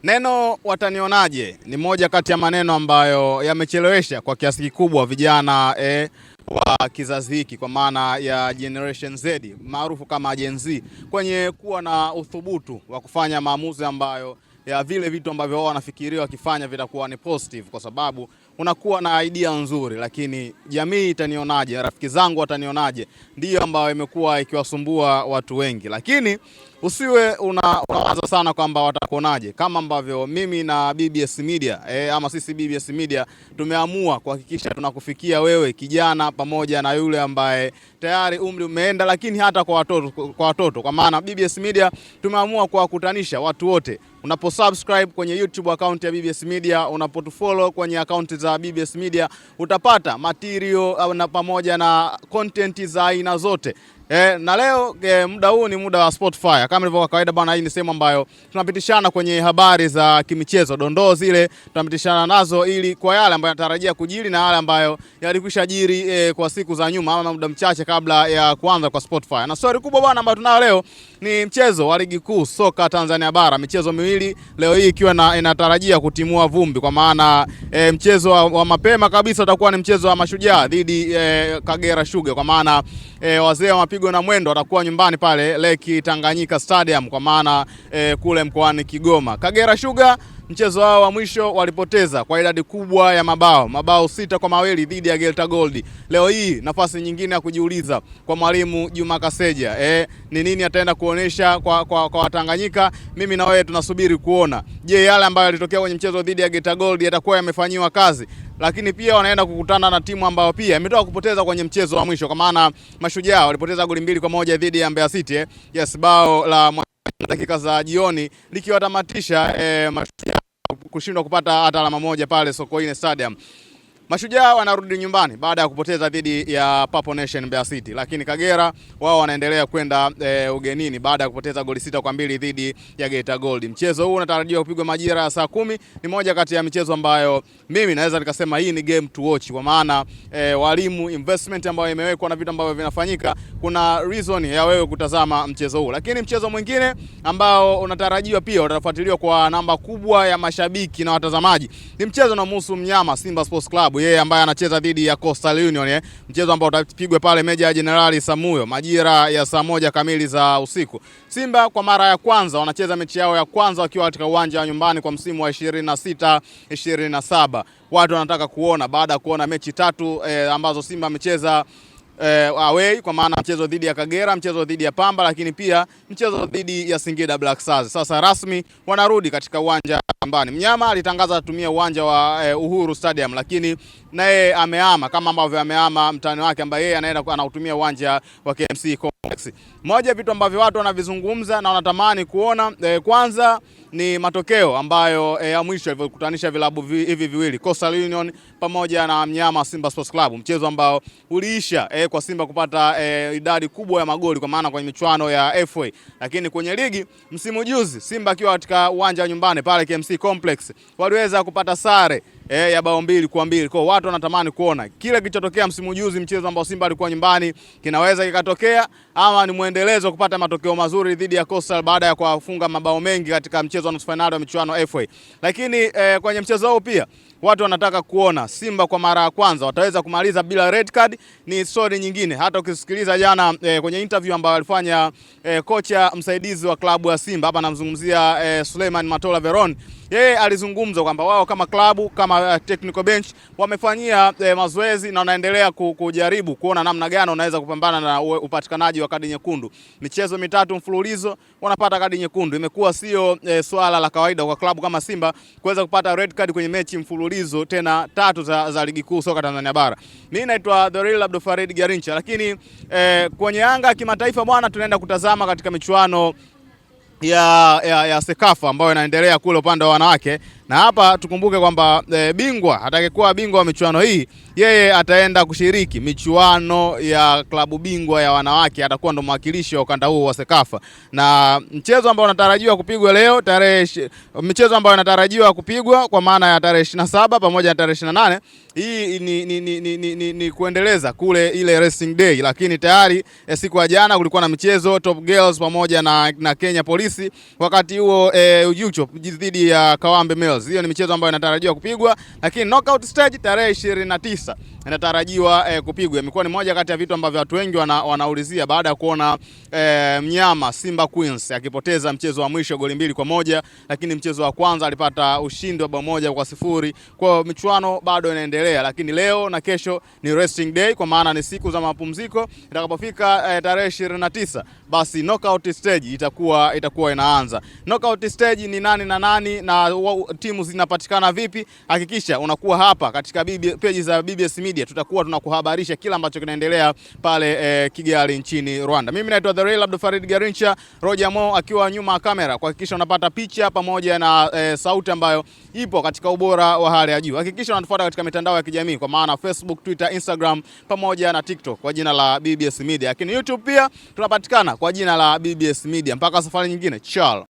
Neno watanionaje ni moja kati ya maneno ambayo yamechelewesha kwa kiasi kikubwa vijana wa kizazi hiki, kwa maana ya Generation Z maarufu kama Gen Z, kwenye kuwa na uthubutu wa kufanya maamuzi ambayo ya vile vitu ambavyo wao wanafikiria wakifanya vitakuwa ni positive, kwa sababu unakuwa na idea nzuri, lakini jamii itanionaje, rafiki zangu watanionaje, ndiyo ambayo imekuwa ikiwasumbua watu wengi. Lakini usiwe unawaza sana kwamba watakuonaje, kama ambavyo mimi na BBS Media ama sisi BBS Media tumeamua kuhakikisha tunakufikia wewe kijana, pamoja na yule ambaye tayari umri umeenda, lakini hata kwa watoto, kwa maana BBS Media tumeamua kuwakutanisha watu wote. Unaposubscribe kwenye YouTube account ya BBS Media, unapotufollow kwenye account za BBS Media, utapata material na pamoja na content za aina zote. Na leo muda huu ni muda wa Spotfire. Kama ilivyo kawaida bwana, hii ni sehemu ambayo tunapitishana kwenye habari za kimichezo, dondoo zile tunapitishana nazo, ili kwa yale ambayo yanatarajia kujiri na yale ambayo yalikwisha jiri kwa siku za nyuma ama muda mchache kabla ya kuanza kwa Spotfire. Na story kubwa bwana ambayo tunao leo ni mchezo wa ligi kuu soka Tanzania bara. Michezo miwili leo hii ikiwa inatarajia kutimua vumbi, kwa maana mchezo wa mapema kabisa utakuwa ni mchezo wa Mashujaa dhidi Kagera Sugar, kwa maana wazee wa mapigo na mwendo watakuwa nyumbani pale Lake Tanganyika Stadium, kwa maana kule mkoani Kigoma. Kagera Sugar mchezo wao wa mwisho walipoteza kwa idadi kubwa ya mabao 6-2 dhidi ya Geita Gold. Leo hii nafasi nyingine ya kujiuliza kwa mwalimu Juma Kaseja, ni nini ataenda kuonesha kwa Watanganyika. Mimi na wewe tunasubiri kuona, je, yale ambayo yalitokea kwenye mchezo dhidi ya Geita Gold yatakuwa yamefanyiwa kazi. Lakini pia wanaenda kukutana na timu ambayo pia imetoka kupoteza kwenye mchezo wa mwisho, kwa maana Mashujaa walipoteza goli 2-1 dhidi ya Mbeya City. Yes, bao la dakika za jioni likiwatamatisha Mashujaa kushindwa kupata hata alama moja pale Sokoine Stadium. Mashujaa wanarudi nyumbani baada ya kupoteza dhidi ya Papo Nation Mbeya City, lakini Kagera wao wanaendelea kwenda ugenini baada ya kupoteza goli 6-2 dhidi ya Geita Gold. Mchezo huu unatarajiwa kupigwa majira ya saa 10. Ni moja kati ya michezo ambayo mimi naweza nikasema hii ni game to watch, kwa maana walimu, investment ambayo imewekwa na vitu ambavyo vinafanyika, kuna reason ya wewe kutazama mchezo huu. Lakini mchezo mwingine ambao unatarajiwa pia utafuatiliwa kwa namba kubwa ya mashabiki na watazamaji ni mchezo unaohusu mnyama Simba Sports Club, yeye ambaye anacheza dhidi ya Coastal Union, mchezo ambao utapigwa pale Meja Jenerali Samuyo majira ya saa 1 kamili za usiku. Simba kwa mara ya kwanza wanacheza mechi yao ya kwanza wakiwa katika uwanja wa nyumbani kwa msimu wa 26-27. Watu wanataka kuona, baada ya kuona mechi 3 ambazo Simba amecheza away, kwa maana mchezo dhidi ya Kagera, mchezo dhidi ya Pamba, lakini pia mchezo dhidi ya Singida Black Stars. Sasa rasmi wanarudi katika uwanja nyumbani. Mnyama alitangaza atumie uwanja wa Uhuru Stadium, lakini naye amehama kama ambavyo amehama mtani wake ambaye yeye anautumia uwanja wa KMC Complex. Moja vitu ambavyo watu wanavizungumza na wanatamani kuona, kwanza ni matokeo ambayo ya mwisho yalivyokutanisha vilabu hivi viwili, Coastal Union pamoja na mnyama Simba Sports Club, mchezo ambao uliisha kwa Simba kupata idadi kubwa ya magoli, kwa maana kwenye michuano ya FA. Lakini kwenye ligi msimu juzi Simba akiwa katika uwanja wa nyumbani pale KMC Complex waliweza kupata sare ya bao 2-2. Kwa watu wanatamani kuona kile kilichotokea msimu juzi, mchezo ambao Simba alikuwa nyumbani, kinaweza kikatokea ama ni muendelezo kupata matokeo mazuri dhidi ya Coastal baada ya kufunga mabao mengi katika mchezo wa nusu finali wa michuano FA. Lakini kwenye mchezo huo pia watu wanataka kuona Simba kwa mara ya kwanza wataweza kumaliza bila red card. Ni story nyingine. Hata ukisikiliza jana kwenye interview ambayo alifanya kocha msaidizi wa klabu ya Simba, hapa namzungumzia Suleiman Matola Veron, yeye alizungumza kwamba wao kama klabu, kama technical bench wamefanyia mazoezi na wanaendelea kujaribu kuona namna gani wanaweza kupambana na upatikanaji wa kadi nyekundu. Michezo 3 mfululizo wanapata kadi nyekundu. Imekuwa sio swala la kawaida kwa klabu kama Simba kuweza kupata red card kwenye mechi mfululizo, tena 3 za ligi kuu soka Tanzania bara. Mimi naitwa The Real Abdul Farid Garincha, lakini kwenye anga kimataifa bwana, tunaenda kutazama katika michuano ya Sekafa ambayo inaendelea kule upande wa wanawake, na hapa tukumbuke kwamba bingwa atakayekuwa bingwa wa michuano hii yeye ataenda kushiriki michuano ya klabu bingwa ya wanawake, atakuwa ndo mwakilishi wa ukanda huu wa Sekafa. Na mchezo ambao unatarajiwa kupigwa leo michezo ambayo inatarajiwa kupigwa kwa maana ya tarehe 27 pamoja na tarehe 28, hii ni kuendeleza kule ile Racing Day, lakini tayari siku ya jana kulikuwa na michezo Top Girls pamoja na Kenya Police, wakati huo Ujucho dhidi ya Kawambe Males. Hiyo ni michezo ambayo inatarajiwa kupigwa, lakini knockout stage tarehe 29 inatarajiwa kupigwa. Imekuwa ni moja kati ya vitu ambavyo watu wengi wanaulizia baada ya kuona mnyama Simba Queens akipoteza mchezo wa mwisho goli 2-1, lakini mchezo wa kwanza alipata ushindi wa 1-0. Kwa michuano bado inaendelea, lakini leo na kesho ni resting day, kwa maana ni siku za mapumziko. Itakapofika tarehe 29 basi knockout stage itakuwa inaanza. Knockout stage ni nani na nani na timu zinapatikana vipi? Hakikisha unakuwa hapa katika page za BBS Media, tutakuwa tunakuhabarisha kila ambacho kinaendelea pale Kigali nchini Rwanda. Mimi naitwa The Real Abdul Farid Garincha, Roger Mo akiwa nyuma ya kamera kuhakikisha unapata picha pamoja na sauti ambayo ipo katika ubora wa hali ya juu. Hakikisha unatufuata katika mitandao ya kijamii kwa maana Facebook, Twitter, Instagram pamoja na TikTok kwa jina la BBS Media. Lakini YouTube pia tunapatikana kwa jina la BBS Media. Mpaka safari nyingine, ciao.